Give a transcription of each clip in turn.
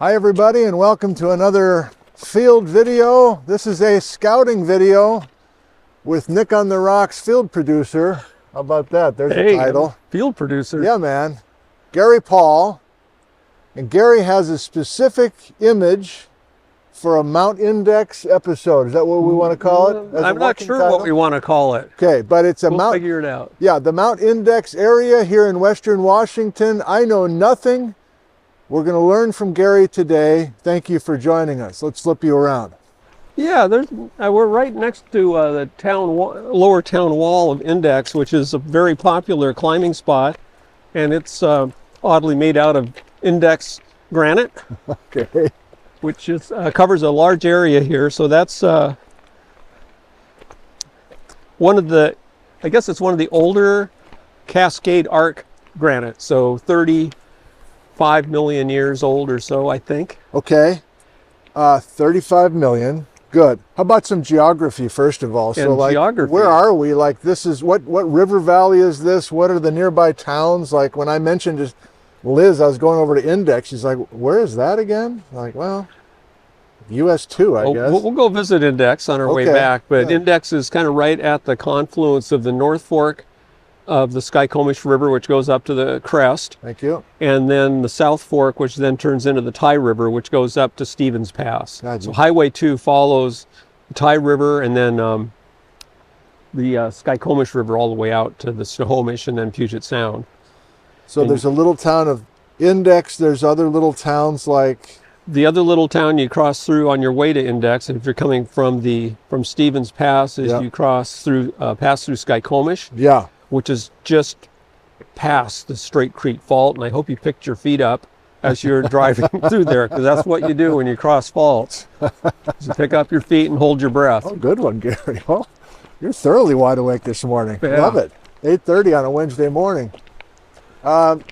Hi everybody, and welcome to another field video. This is a scouting video with Nick on the Rocks, field producer. How about that? There's the title. Field producer. Yeah, man. Gary Paull. And Gary has a specific image for a Mount Index episode. Is that what we want to call it? I'm not sure what we want to call it. Okay, but it's a We'll figure it out. Yeah, the Mount Index area here in Western Washington. I know nothing. We're going to learn from Gary today. Thank you for joining us. Let's flip you around. Yeah, we're right next to the lower town wall of Index, which is a very popular climbing spot, and it's oddly made out of Index granite. Okay. Which is covers a large area here. So that's one of the, I guess it's one of the older Cascade Arc granite. So 35 million years old or so, I think. Okay. 35 million. Good. How about some geography first of all? So like, geography. Where are we? Like, this is what river valley is this? What are the nearby towns? Like, when I mentioned just Liz, I was going over to Index. She's like, where is that again? I'm like, well, US 2, I guess. We'll go visit Index on our way back, but yeah. Index is kind of right at the confluence of the North Fork of the Skykomish River, which goes up to the crest. Thank you. And then the South Fork, which then turns into the Ty River, which goes up to Stevens Pass. Gotcha. So Highway 2 follows the Ty River and then the Skykomish River all the way out to the Snohomish and then Puget Sound. So there's a little town of Index. There's other little towns like... The other little town you cross through on your way to Index, if you're coming from Stevens Pass, is you cross through pass through Skykomish. Yeah. Which is just past the Straight Creek Fault, and I hope you picked your feet up as you're driving through there, because that's what you do when you cross faults. You pick up your feet and hold your breath. Oh, good one, Gary. Oh, you're thoroughly wide awake this morning. Yeah. Love it. 8:30 on a Wednesday morning. And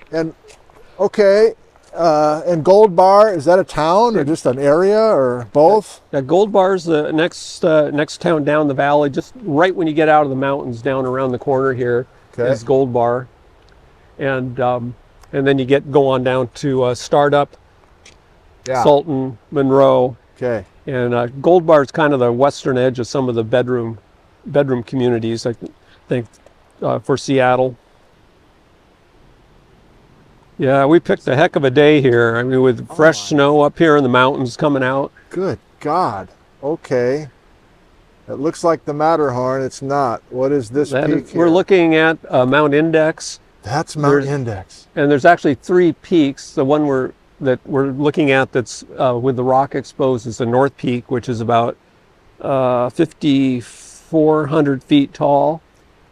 Gold Bar, is that a town or just an area or both? Yeah, Gold Bar is the next town down the valley. Just right when you get out of the mountains, down around the corner here is Gold Bar, and then you go on down to Startup, Sultan, Monroe. Okay. And Gold Bar is kind of the western edge of some of the bedroom communities, I think, for Seattle. Yeah, we picked a heck of a day here. I mean, with fresh snow up here in the mountains coming out. Good God. Okay. It looks like the Matterhorn. It's not. What is this peak here? We're looking at Mount Index. That's Mount Index. And there's actually 3 peaks. The one that we're looking at that's with the rock exposed is the North Peak, which is about 5,400 feet tall.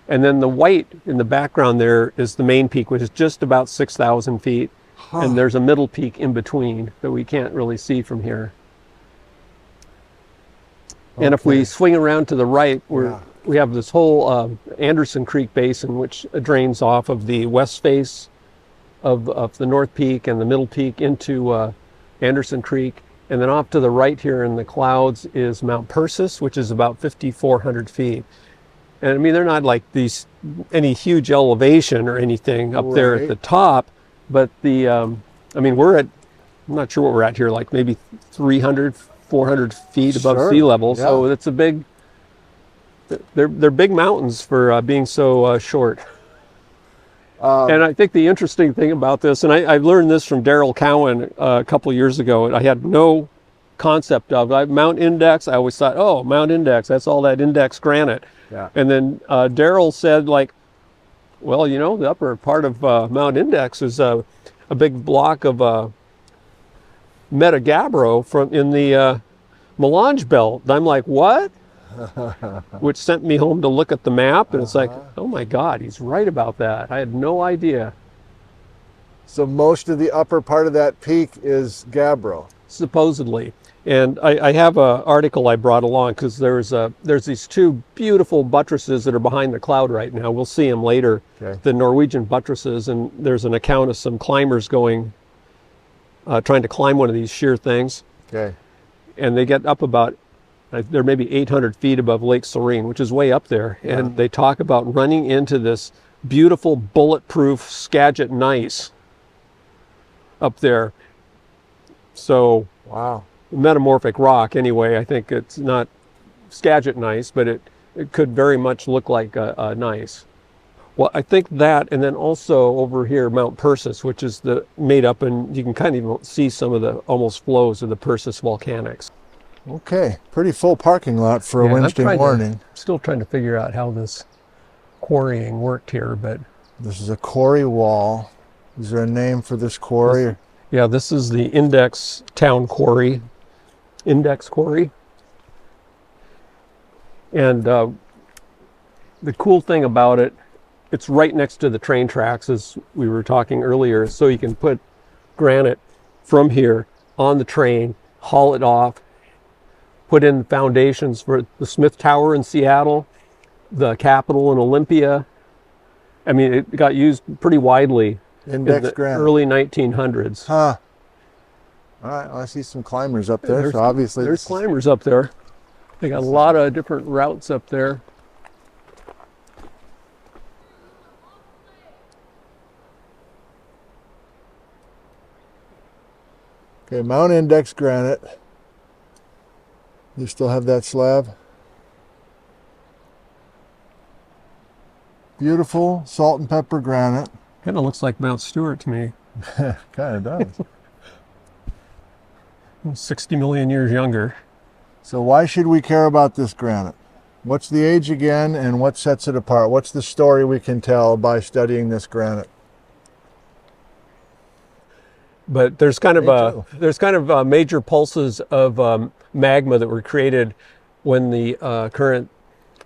And then the white in the background there is the main peak, which is just about 6,000 feet. Huh. And there's a middle peak in between that we can't really see from here. Okay. And if we swing around to the right, we have this whole Anderson Creek Basin, which drains off of the west face of the North Peak and the middle peak into Anderson Creek. And then off to the right here in the clouds is Mount Persis, which is about 5,400 feet. And I mean, they're not like any huge elevation or anything up there at the top, but I mean, I'm not sure what we're at here, like maybe 300, 400 feet above sea level. Yeah. So it's they're big mountains for being so short. And I think the interesting thing about this, and I learned this from Daryl Cowan a couple of years ago, and I had no concept of Mount Index. I always thought, oh, Mount Index, that's all that Index granite. Yeah. And then Daryl said, like, well, you know, the upper part of Mount Index is a big block of Metagabbro in the Melange Belt. And I'm like, what? Which sent me home to look at the map, and it's like, oh my God, he's right about that. I had no idea. So most of the upper part of that peak is gabbro? Supposedly. And I have an article I brought along because there's these 2 beautiful buttresses that are behind the cloud right now. We'll see them later, the Norwegian buttresses, and there's an account of some climbers trying to climb one of these sheer things. Okay. And they get up about, they're maybe 800 feet above Lake Serene, which is way up there. Yeah. And they talk about running into this beautiful bulletproof Skagit gneiss up there. So Wow. metamorphic rock anyway. I think it's not Skagit gneiss, but it could very much look like a gneiss. Well, I think that, and then also over here, Mount Persis, which is the made up, and you can kind of even see some of the almost flows of the Persis volcanics. Okay, pretty full parking lot for a Wednesday morning. Still trying to figure out how this quarrying worked here, but This is a quarry wall. Is there a name for this quarry? yeah, this is the Index Town Quarry. Index Quarry. And the cool thing about it, it's right next to the train tracks, as we were talking earlier, so you can put granite from here on the train, haul it off, put in foundations for the Smith Tower in Seattle, the Capitol in Olympia. I mean, it got used pretty widely Index in the granite. early 1900s. Huh. All right, well, I see some climbers up there, so obviously there's climbers up there. They got a lot of different routes up there. Okay, Mount Index granite. You still have that slab? Beautiful salt and pepper granite. Kind of looks like Mount Stewart to me. Kind of does. 60 million years younger. So why should we care about this granite? What's the age again, and what sets it apart? What's the story we can tell by studying this granite? But there's kind of major pulses of magma that were created when the current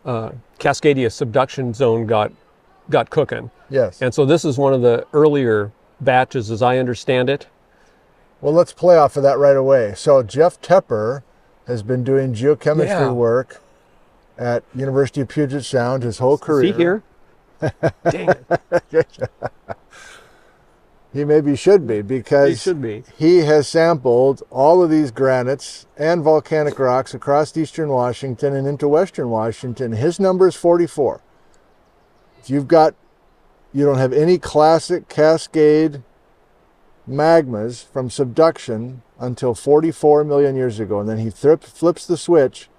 Cascadia subduction zone got cooking. Yes. And so this is one of the earlier batches, as I understand it. Well, let's play off of that right away. So Jeff Tepper has been doing geochemistry work at University of Puget Sound his whole career. Is he here? Dang it. He maybe should be, because he has sampled all of these granites and volcanic rocks across eastern Washington and into western Washington. His number is 44. If you don't have any classic Cascade magmas from subduction until 44 million years ago, and then he flips the switch,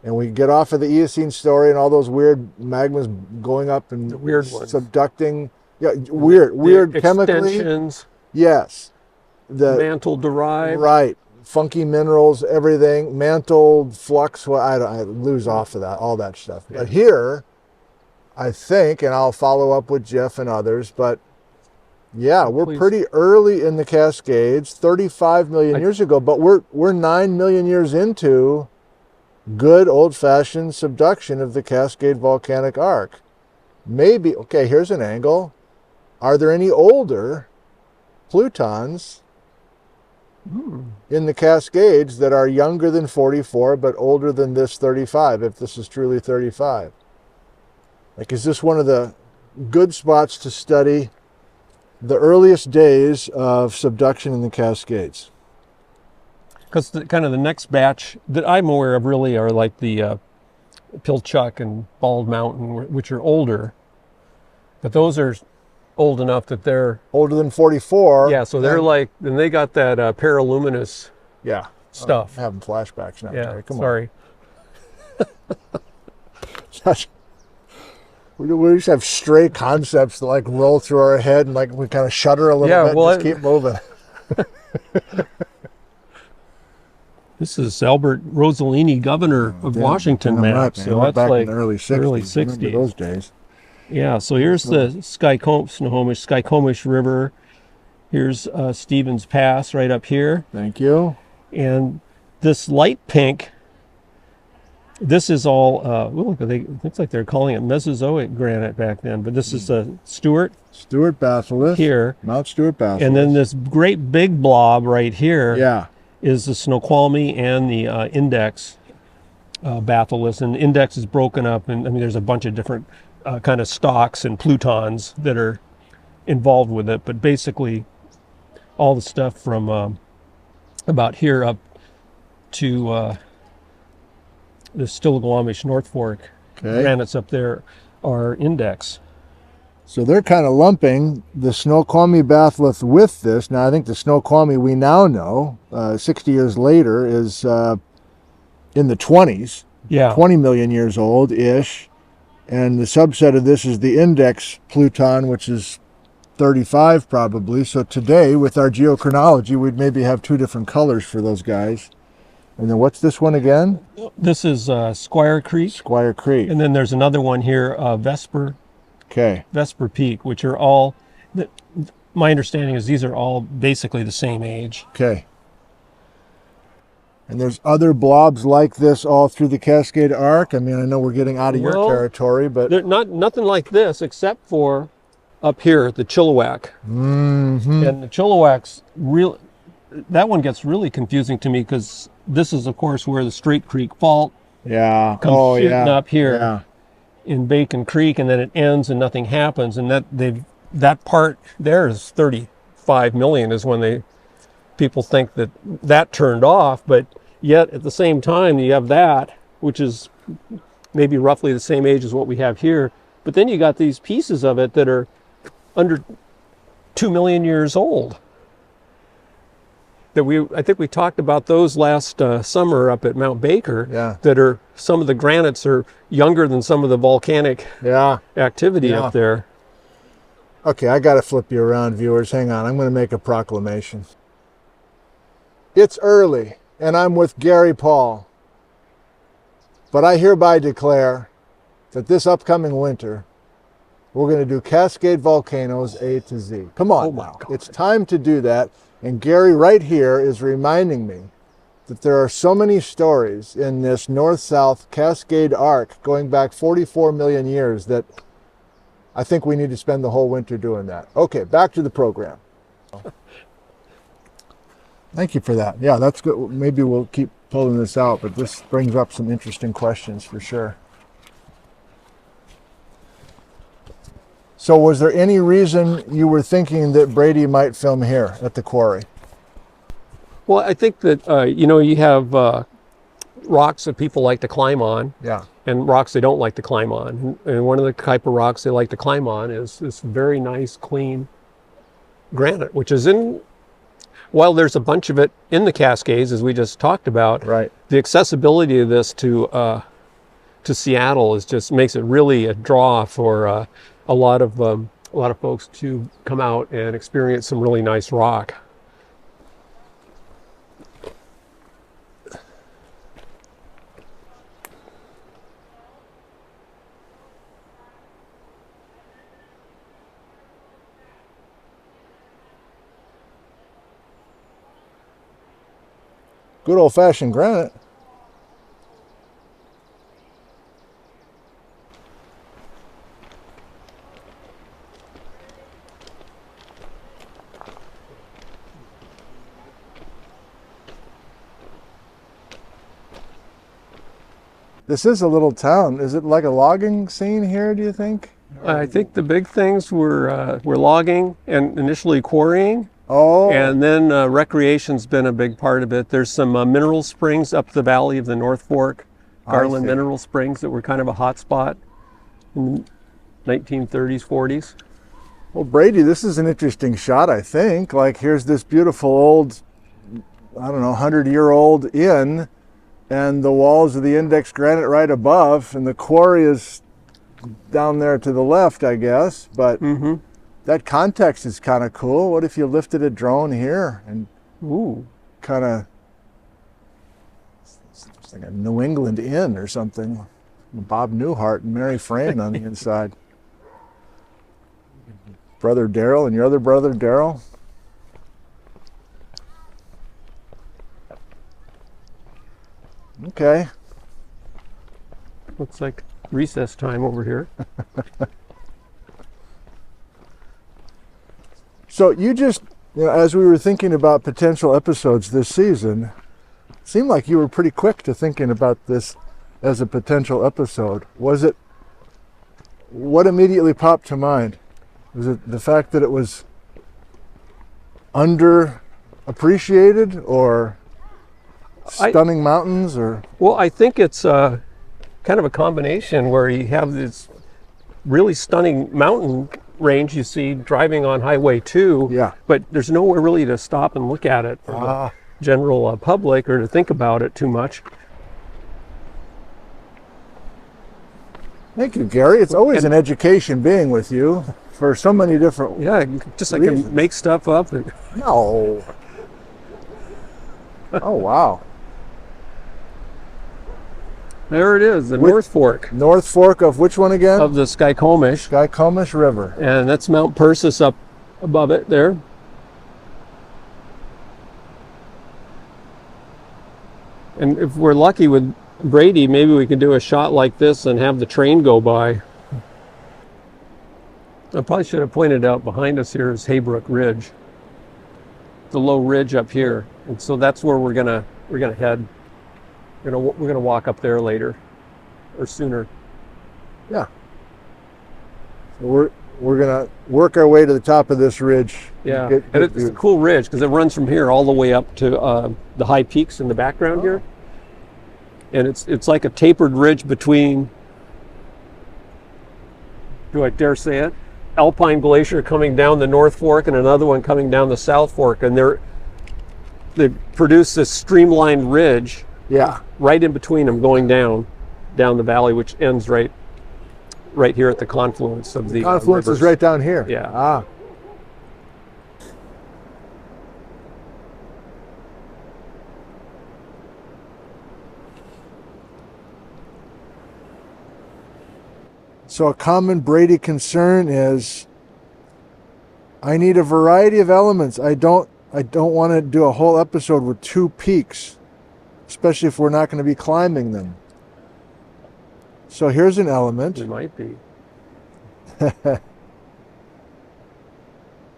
and we get off of the Eocene story and all those weird magmas going up and the weird ones. Subducting. Yeah, weird chemically. Extensions. Yes. The mantle derived. Right. Funky minerals, everything. Mantled, flux. Well, I lose off of that, all that stuff. Yeah. But here, I think, and I'll follow up with Jeff and others, but yeah, we're pretty early in the Cascades, 35 million years ago, but we're 9 million years into good old-fashioned subduction of the Cascade volcanic arc. Maybe, okay, here's an angle. Are there any older plutons in the Cascades that are younger than 44 but older than this 35, if this is truly 35? Like, is this one of the good spots to study the earliest days of subduction in the Cascades? Because kind of the next batch that I'm aware of really are like the Pilchuck and Bald Mountain, which are older. But those are old enough that they're older than 44. Yeah, so they're like, and they got that paraluminous stuff. I'm having flashbacks now. Yeah, Come sorry. On. We just have stray concepts that like roll through our head, and like we kind of shudder a little bit and just keep moving. This is Albert Rossellini, governor of Washington map. Right, so that's back like in the early 60s. Early 60s. Remember those days. Yeah, so here's the Skykomish River. Here's Stevens Pass right up here. Thank you. And this light pink, this is all, it looks like they're calling it Mesozoic granite back then, but this is Stewart Basilisk. Here. Mount Stewart Basilisk. And then this great big blob right here is the Snoqualmie and the Index batholiths. And Index is broken up, and I mean, there's a bunch of different kind of stocks and plutons that are involved with it, but basically all the stuff from about here up to the Stillaguamish North Fork granites up there are Index. So they're kind of lumping the Snoqualmie batholith with this. Now, I think the Snoqualmie we now know, 60 years later, is in the 20s, Yeah. 20 million years old-ish. And the subset of this is the index Pluton, which is 35 probably. So today, with our geochronology, we'd maybe have two different colors for those guys. And then what's this one again? This is Squire Creek. Squire Creek. And then there's another one here, Vesper Peak, which are all, my understanding is these are all basically the same age. Okay. And there's other blobs like this all through the Cascade Arc. I mean, I know we're getting out of your territory, but they're nothing like this except for up here, the Chilliwack. Mm-hmm. And the Chilliwack's real. That one gets really confusing to me because this is, of course, where the Straight Creek Fault comes shooting up here in Bacon Creek, and then it ends and nothing happens. And that part there is 35 million is when people think that turned off, but yet at the same time you have that, which is maybe roughly the same age as what we have here. But then you got these pieces of it that are under 2 million years old. I think we talked about those last summer up at Mount Baker. Yeah. That are, some of the granites are younger than some of the volcanic activity up there. Okay, I got to flip you around, viewers. Hang on, I'm going to make a proclamation. It's early, and I'm with Gary Paull. But I hereby declare that this upcoming winter, we're going to do Cascade Volcanoes A to Z. Come on now. It's time to do that. And Gary right here is reminding me that there are so many stories in this north-south Cascade Arc going back 44 million years that I think we need to spend the whole winter doing that. Okay, back to the program. Thank you for that. Yeah, that's good. Maybe we'll keep pulling this out, but this brings up some interesting questions for sure. So was there any reason you were thinking that Brady might film here at the quarry? Well, I think that, you have rocks that people like to climb on. Yeah. And rocks they don't like to climb on. And one of the type of rocks they like to climb on is this very nice, clean granite, which is while there's a bunch of it in the Cascades, as we just talked about, right, the accessibility of this to Seattle makes it really a draw for a lot of folks to come out and experience some really nice rock. Good old-fashioned granite. This is a little town. Is it like a logging scene here, do you think? I think the big things were logging and initially quarrying. Oh. And then recreation's been a big part of it. There's some mineral springs up the valley of the North Fork, Garland Mineral Springs, that were kind of a hot spot in the 1930s, 40s. Well, Brady, this is an interesting shot, I think. Like, here's this beautiful old, I don't know, 100-year-old inn, and the walls of the index granite right above, and the quarry is down there to the left, I guess. But that context is kind of cool. What if you lifted a drone here and kind of, it's like a New England inn or something. Bob Newhart and Mary Frayne on the inside. Brother Daryl and your other brother Daryl. Okay. Looks like recess time over here. So you just, as we were thinking about potential episodes this season, it seemed like you were pretty quick to thinking about this as a potential episode. Was it, what immediately popped to mind? Was it the fact that it was underappreciated, or stunning mountains, or? Well, I think it's kind of a combination where you have this really stunning mountain range you see driving on Highway 2, Yeah. but there's nowhere really to stop and look at it for the general public or to think about it too much. Thank you, Gary. It's always an education being with you for so many different. Yeah, just I reasons. can make stuff up. And No. Oh, wow. there it is, the North Fork North Fork of which one again? of the Skykomish, Skykomish River. and that's Mount Persis up above it there. And if we're lucky with Brady, maybe we can do a shot like this and have the train go by. I probably should have pointed out behind us here is Haybrook Ridge, the low ridge up here, and so that's where we're gonna head. We're gonna walk up there later, or sooner. Yeah. So we're gonna work our way to the top of this ridge. Yeah, Get and it's a cool ridge because it runs from here all the way up to the high peaks in the background here, and it's like a tapered ridge between. Do I dare say it? Alpine Glacier coming down the North Fork and another one coming down the South Fork, and they produce this streamlined ridge. Yeah. Right in between them, going down the valley, which ends right here at the confluence of the Confluence is rivers. right down here. Yeah. Ah. So a common Brady concern is I need a variety of elements. I don't want to do a whole episode with 2 peaks, especially if we're not going to be climbing them. So here's an element. It might be.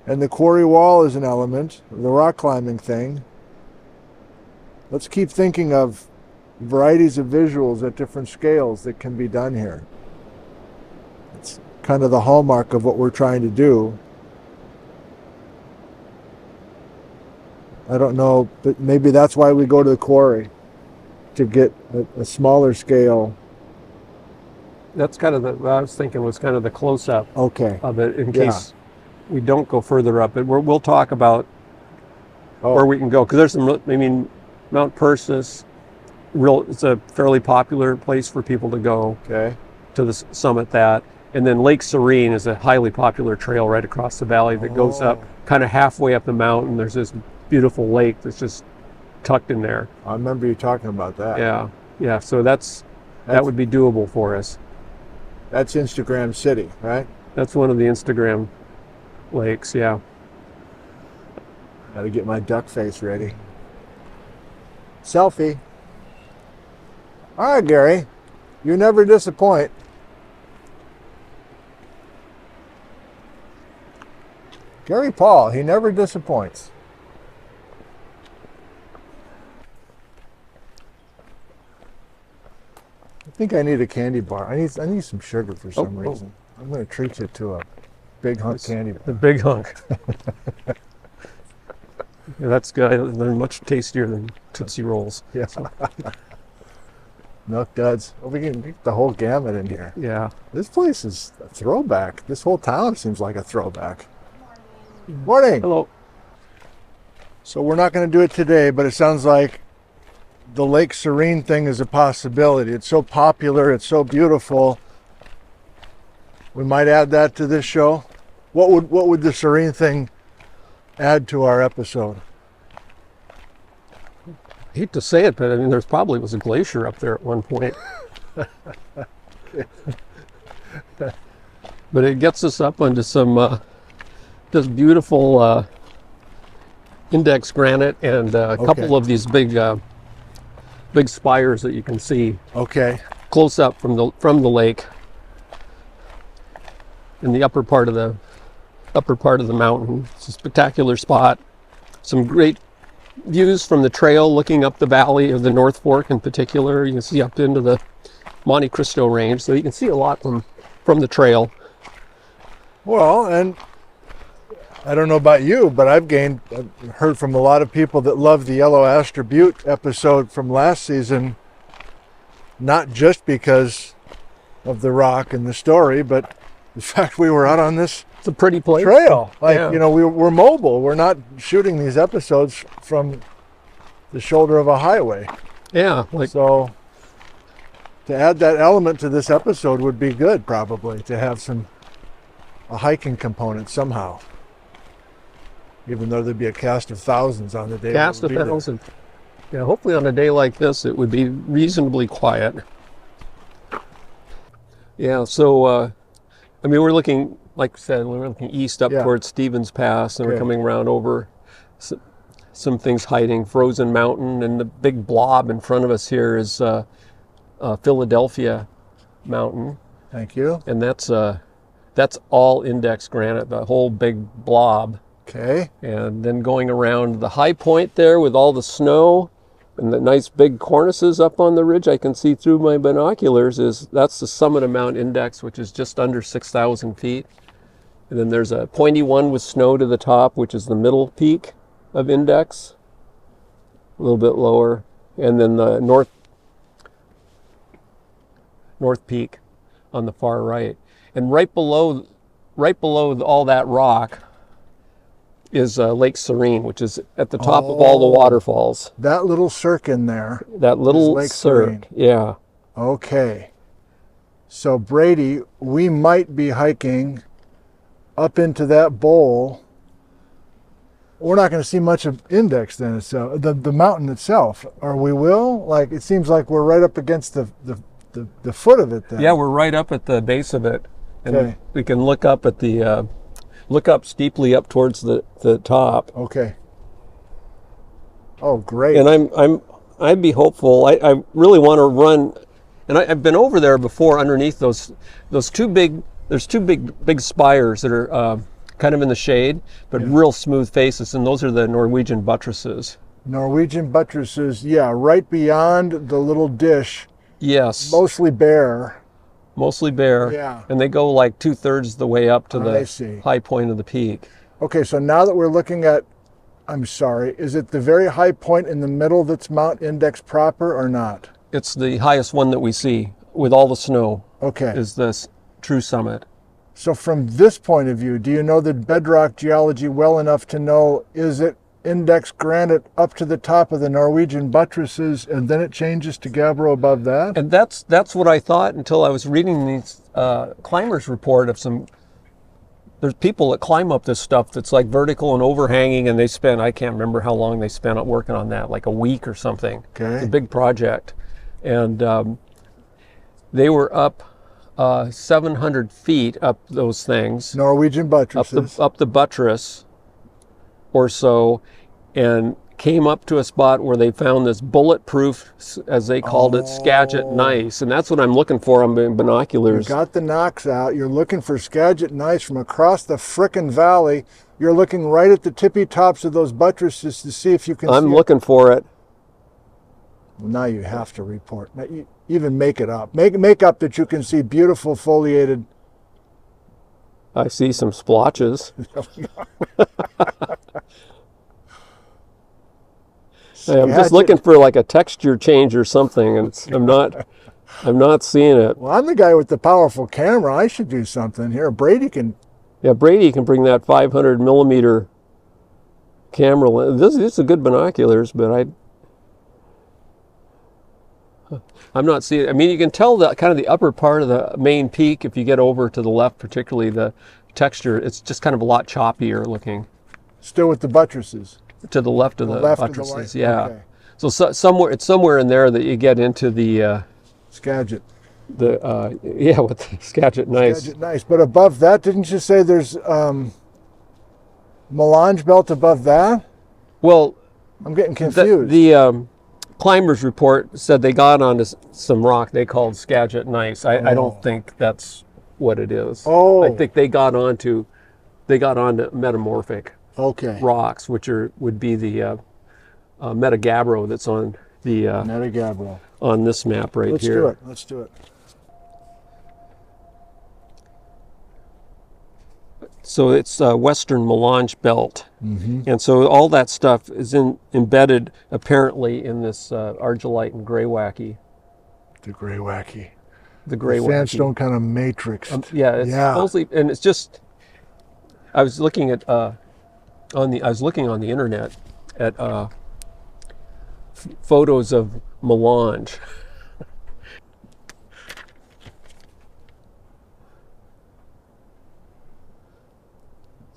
And the quarry wall is an element, the rock climbing thing. Let's keep thinking of varieties of visuals at different scales that can be done here. It's kind of the hallmark of what we're trying to do. I don't know, but maybe that's why we go to the quarry, to get a smaller scale. That's kind of what I was thinking was kind of the close-up Okay. of it in case we don't go further up. But we'll talk about where we can go, because there's some. I mean, Mount Persis, it's a fairly popular place for people to go. Okay. To the summit that, and then Lake Serene is a highly popular trail right across the valley that goes up kind of halfway up the mountain. There's this beautiful lake that's just tucked in there. I remember you talking about that. Yeah. So that would be doable for us. That's Instagram City, right? That's one of the Instagram lakes. Yeah. Got to get my duck face ready. Selfie. All right, Gary. You never disappoint. Gary Paull, he never disappoints. I think I need a candy bar. I need some sugar for some reason. I'm going to treat you to a big hunk candy bar. The big hunk. Yeah, that's good. They're much tastier than Tootsie Rolls. Yeah. Milk Duds. Well, we can get the whole gamut in here. Yeah. This place is a throwback. This whole town seems like a throwback. Morning. Hello. So we're not going to do it today, but it sounds like the Lake Serene thing is a possibility. It's so popular. It's so beautiful. We might add that to this show. What would the Serene thing add to our episode? I hate to say it, but I mean, there's probably was a glacier up there at one point. But it gets us up onto some this beautiful index granite and a couple of these big spires that you can see Okay. close up from the lake in the upper part of the mountain. It's a spectacular spot. Some great views from the trail looking up the valley of the North Fork in particular. You can see up into the Monte Cristo range, so you can see a lot from the trail. Well, and I don't know about you, but I've heard from a lot of people that love the Yellow Aster Butte episode from last season, not just because of the rock and the story, but the fact we were out on this It's a pretty place. trail. Like, Yeah. you know, we're mobile. We're not shooting these episodes from the shoulder of a highway. Yeah, like So to add that element to this episode would be good, probably, to have a hiking component somehow. Even though there'd be a cast of thousands on the day. cast of thousand. Yeah, hopefully on a day like this, it would be reasonably quiet. Yeah, so, I mean, we're looking, like I said, we're looking east up towards Stevens Pass, and we're coming around over some things hiding, Frozen Mountain, and the big blob in front of us here is Philadelphia Mountain. Thank you. And that's all index granite, the whole big blob. Okay. And then going around the high point there with all the snow and the nice big cornices up on the ridge I can see through my binoculars, that's the summit of Mount Index, which is just under 6,000 feet. And then there's a pointy one with snow to the top, which is the middle peak of Index, a little bit lower. And then the north peak on the far right. And right below all that rock is Lake Serene, which is at the top of all the waterfalls. That little cirque in there. That little Lake cirque, Serene. yeah. Okay. So Brady, we might be hiking up into that bowl. We're not going to see much of Index then, the mountain itself, or we will? Like, it seems like we're right up against the foot of it then. Yeah, we're right up at the base of it. And Okay. we can look up at the look up steeply up towards the top. Okay. Oh, great. And I'd be hopeful. I really want to run, and I've been over there before underneath those two big. There's two big spires that are kind of in the shade, but real smooth faces, and those are the Norwegian buttresses. Norwegian buttresses, yeah, right beyond the little dish. Yes. Mostly bare. Mostly bare. Yeah. And they go like 2/3 the way up to I see. the high point of the peak. Okay, so now that we're looking at, I'm sorry, is it the very high point in the middle that's Mount Index proper or not? It's the highest one that we see with all the snow. Okay. Is this true summit. So from this point of view, do you know the bedrock geology well enough to know, is it Index granite up to the top of the Norwegian buttresses and then it changes to gabbro above that? And that's what I thought until I was reading these climbers report of there's people that climb up this stuff that's like vertical and overhanging, and they spend, I can't remember how long they spent up working on that, like a week or something. Okay. It's a big project. And they were up 700 feet up those things. Norwegian buttresses. Up the buttress or so, and came up to a spot where they found this bulletproof, as they called it, Skagit gneiss. And that's what I'm looking for on binoculars. You got the knocks out. You're looking for Skagit gneiss from across the frickin' valley. You're looking right at the tippy tops of those buttresses to see if you can see I'm looking for it. Well, now you have to report. Now, you even make it up. Make up that you can see beautiful foliated. I see some splotches. I'm just looking for like a texture change or something, and I'm not seeing it. Well, I'm the guy with the powerful camera. I should do something here. Brady can. Yeah, Brady can bring that 500 millimeter camera lens. These are good binoculars, but I'm not seeing it. I mean, you can tell that kind of the upper part of the main peak, if you get over to the left, particularly the texture, it's just kind of a lot choppier looking. Still with the buttresses. To the left of the buttresses, of the yeah. Okay. So it's somewhere in there that you get into the Skagit. with the Skagit gneiss. Skagit gneiss. But above that, didn't you say there's Melange belt above that? Well, I'm getting confused. The climbers report said they got onto some rock they called Skagit gneiss. I don't think that's what it is. Oh. I think they got onto metamorphic rocks, which would be the metagabbro that's on the Metagabbro. on this map right here. Let's do it. So it's Western Melange Belt. Mm-hmm. And so all that stuff is embedded apparently in this argillite and greywacke. The greywacke. The greywacke. Sandstone kind of matrix. Yeah, it's mostly, and it's just, I was looking at I was looking on the internet at photos of melange.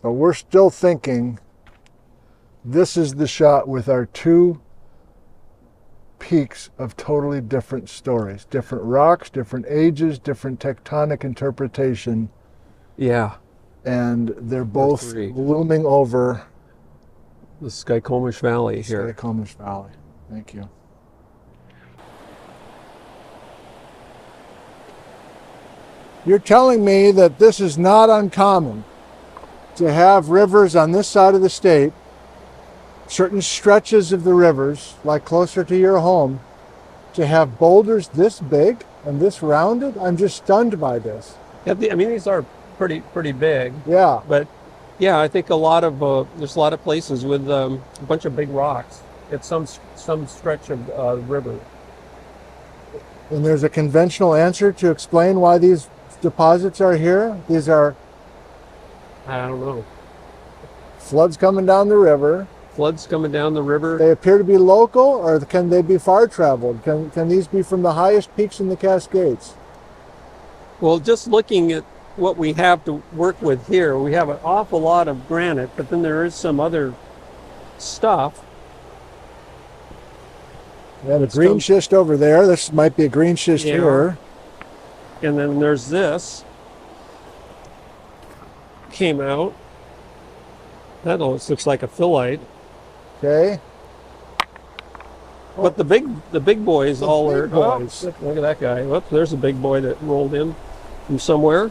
So we're still thinking this is the shot with our two peaks of totally different stories, different rocks, different ages, different tectonic interpretation, Yeah, and they're both three. looming over the Skykomish Valley here. Skykomish Valley. Thank you. You're telling me that this is not uncommon to have rivers on this side of the state, certain stretches of the rivers, like closer to your home, to have boulders this big and this rounded? I'm just stunned by this. Yeah, I mean, these are pretty big. Yeah. But yeah, I think there's a lot of places with a bunch of big rocks at some stretch of river. And there's a conventional answer to explain why these deposits are here. These are I don't know. floods coming down the river. Floods coming down the river. They appear to be local, or can they be far traveled? Can these be from the highest peaks in the Cascades? Well, just looking at what we have to work with here, we have an awful lot of granite, but then there is some other stuff. Yeah, the green schist over there. This might be a green schist here. And then there's this. Came out. That almost looks like a phyllite. Okay. But the big boys all are. Boys. Oh, look at that guy. Whoops, there's a big boy that rolled in from somewhere.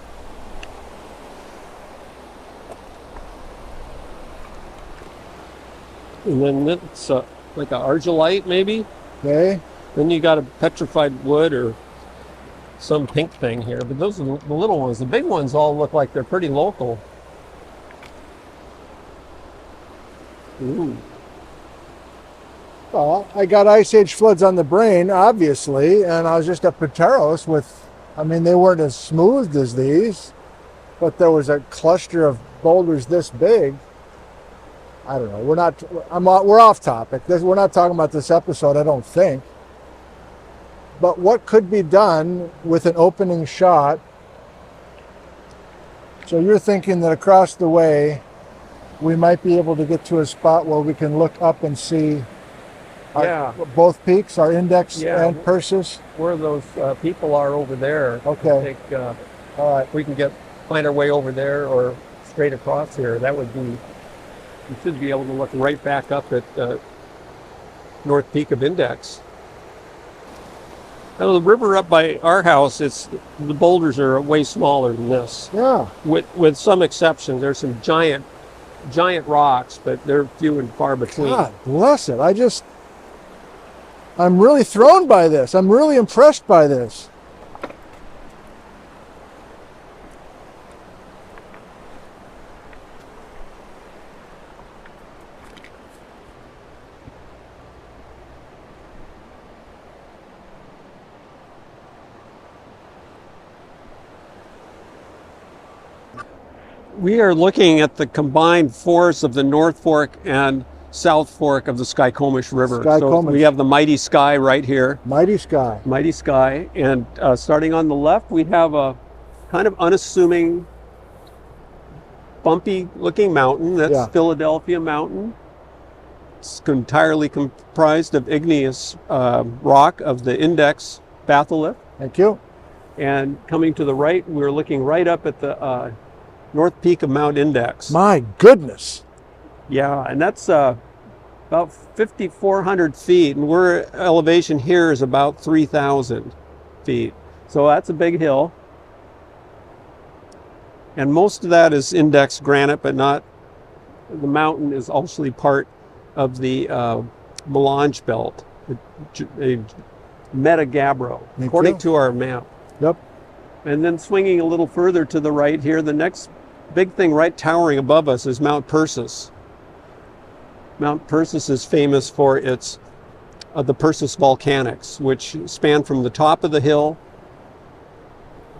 And then it's like an argillite, maybe. Okay. Then you got a petrified wood or some pink thing here. But those are the little ones. The big ones all look like they're pretty local. Ooh. Well, I got Ice Age floods on the brain, obviously, and I was just at Pateros with, I mean, they weren't as smooth as these, but there was a cluster of boulders this big. I don't know. We're off topic. We're not talking about this episode, I don't think. But what could be done with an opening shot? So you're thinking that across the way, we might be able to get to a spot where we can look up and see both peaks, our index and Persis. Where those people are over there. Okay. All right. We can find our way over there or straight across here. That would be. You should be able to look right back up at North Peak of Index. Now the river up by our house, the boulders are way smaller than this. Yeah. With some exceptions, there's some giant rocks, but they're few and far between. God bless it. I'm really thrown by this. I'm really impressed by this. We are looking at the combined force of the North Fork and South Fork of the Skykomish River. So we have the Mighty Sky right here. Mighty Sky. Mighty Sky. And starting on the left, we have a kind of unassuming, bumpy looking mountain. That's Philadelphia Mountain. It's entirely comprised of igneous rock of the Index batholith. Thank you. And coming to the right, we're looking right up at the North Peak of Mount Index. My goodness. Yeah, and that's about 5,400 feet, and elevation here is about 3,000 feet. So that's a big hill. And most of that is Index granite, but not, the mountain is actually part of the melange belt, a metagabbro, according to our map. Yep. And then swinging a little further to the right here, the next big thing right towering above us is Mount Persis. Mount Persis is famous for its the Persis volcanics, which span from the top of the hill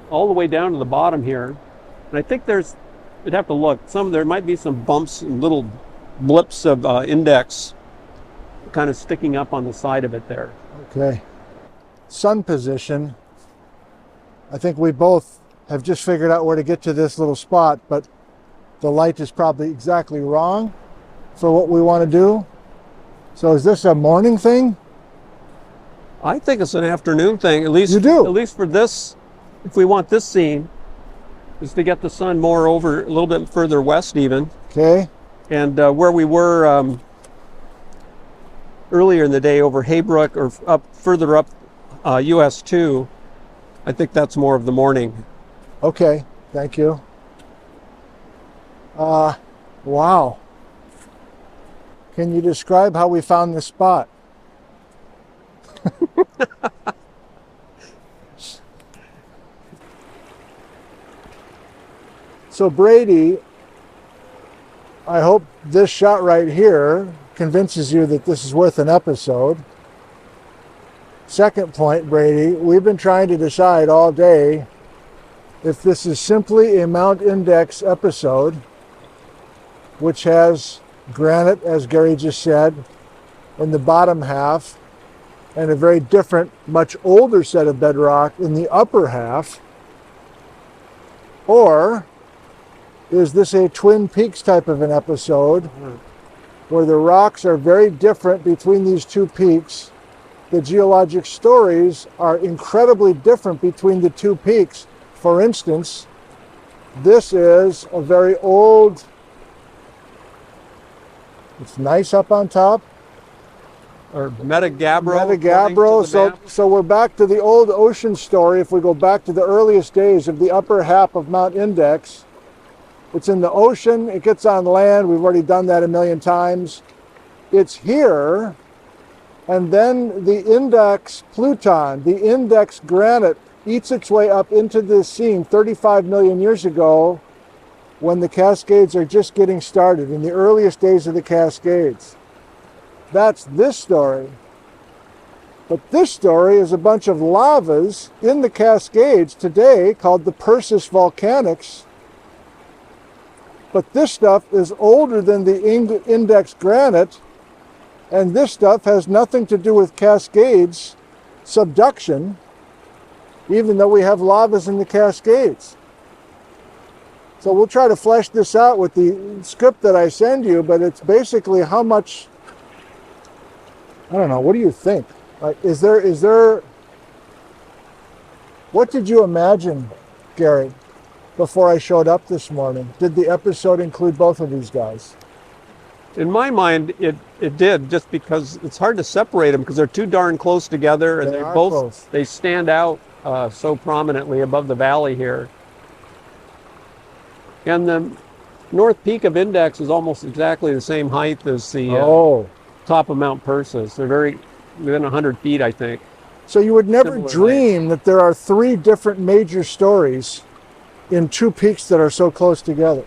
all the way down to the bottom here. And I think there's You'd have to look. There might be some bumps and little blips of index kind of sticking up on the side of it there. Okay. Sun position. I think we both have just figured out where to get to this little spot, but the light is probably exactly wrong for what we want to do. So is this a morning thing? I think it's an afternoon thing, at least. You do? At least for this, if we want this scene, is to get the sun more over a little bit further west even. Okay. And where we were earlier in the day over Haybrook or further up US 2, I think that's more of the morning. Okay, thank you. Wow. Can you describe how we found this spot? So Brady, I hope this shot right here convinces you that this is worth an episode. Second point, Brady, we've been trying to decide all day if this is simply a Mount Index episode, which has granite, as Gary just said, in the bottom half, and a very different, much older set of bedrock in the upper half, or is this a Twin Peaks type of an episode where the rocks are very different between these two peaks? The geologic stories are incredibly different between the two peaks. For instance, this is a very old, it's nice up on top. Or Metagabbro. Metagabbro. So we're back to the old ocean story. If we go back to the earliest days of the upper half of Mount Index, it's in the ocean, it gets on land. We've already done that a million times. It's here, and then the index pluton, the index granite, eats its way up into this scene 35 million years ago when the Cascades are just getting started, in the earliest days of the Cascades. That's this story. But this story is a bunch of lavas in the Cascades today called the Persis Volcanics. But this stuff is older than the index granite, and this stuff has nothing to do with Cascades subduction, even though we have lavas in the Cascades. So we'll try to flesh this out with the script that I send you, but it's basically how much, I don't know, what do you think? Is there, what did you imagine, Gary, before I showed up this morning? Did the episode include both of these guys? In my mind, it did, just because it's hard to separate them because they're too darn close together, and they stand out so prominently above the valley here. And the north peak of Index is almost exactly the same height as the top of Mount Persis. They're very within 100 feet, I think. So you would never dream that there are three different major stories in two peaks that are so close together.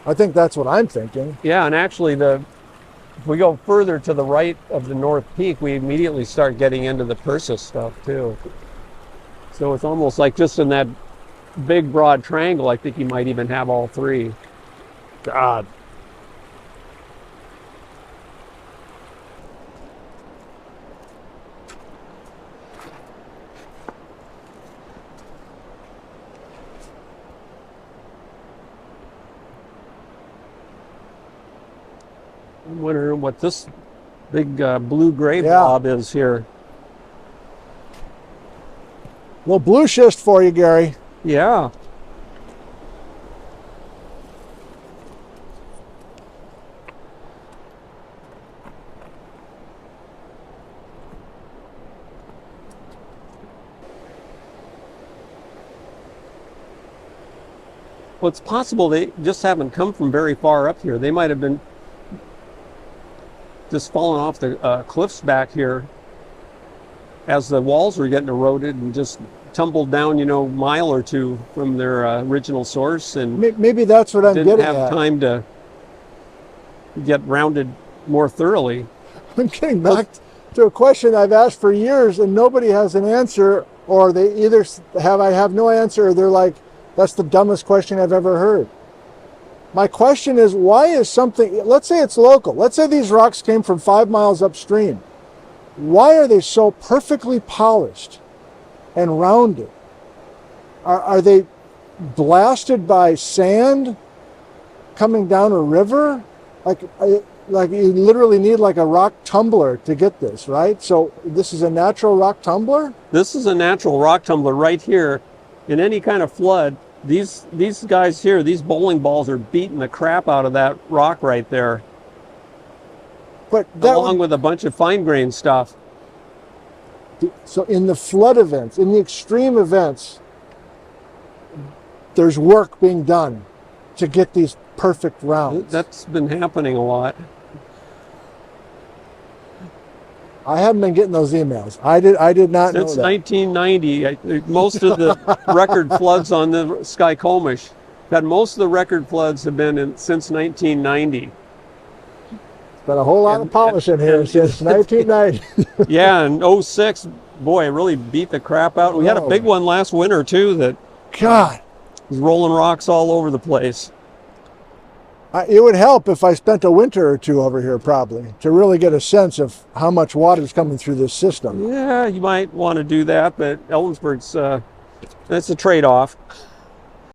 I think that's what I'm thinking. Yeah, and actually if we go further to the right of the North Peak, we immediately start getting into the Persis stuff too. So it's almost like just in that big broad triangle, I think you might even have all three. God. I'm wondering what this big blue-gray blob is here. Well, blue schist for you, Gary. Yeah. Well, it's possible they just haven't come from very far up here. They might have been just falling off the cliffs back here as the walls were getting eroded and just tumbled down, a mile or two from their original source, and maybe that's what I'm getting at. Didn't have time to get rounded more thoroughly. I'm getting back to a question I've asked for years, and nobody has an answer, or they either I have no answer, or they're like, That's the dumbest question I've ever heard. My question is, why is something, let's say it's local. Let's say these rocks came from 5 miles upstream. Why are they so perfectly polished and rounded? Are they blasted by sand coming down a river? Like you literally need like a rock tumbler to get this, right? So this is a natural rock tumbler? This is a natural rock tumbler right here. In any kind of flood, these guys here, these bowling balls are beating the crap out of that rock right there. But that along with a bunch of fine grain stuff. So in the flood events, in the extreme events, there's work being done to get these perfect rounds. That's been happening a lot. I haven't been getting those emails. I did not know that. Since 1990, most of the record floods on the Skykomish, most of the record floods have been since 1990. Been a whole lot of polishing here since 1990. Yeah, and 06, boy, it really beat the crap out. We had a big one last winter too that God was rolling rocks all over the place. It would help if I spent a winter or two over here, probably, to really get a sense of how much water is coming through this system. Yeah, you might want to do that, but Ellensburg's, that's a trade-off.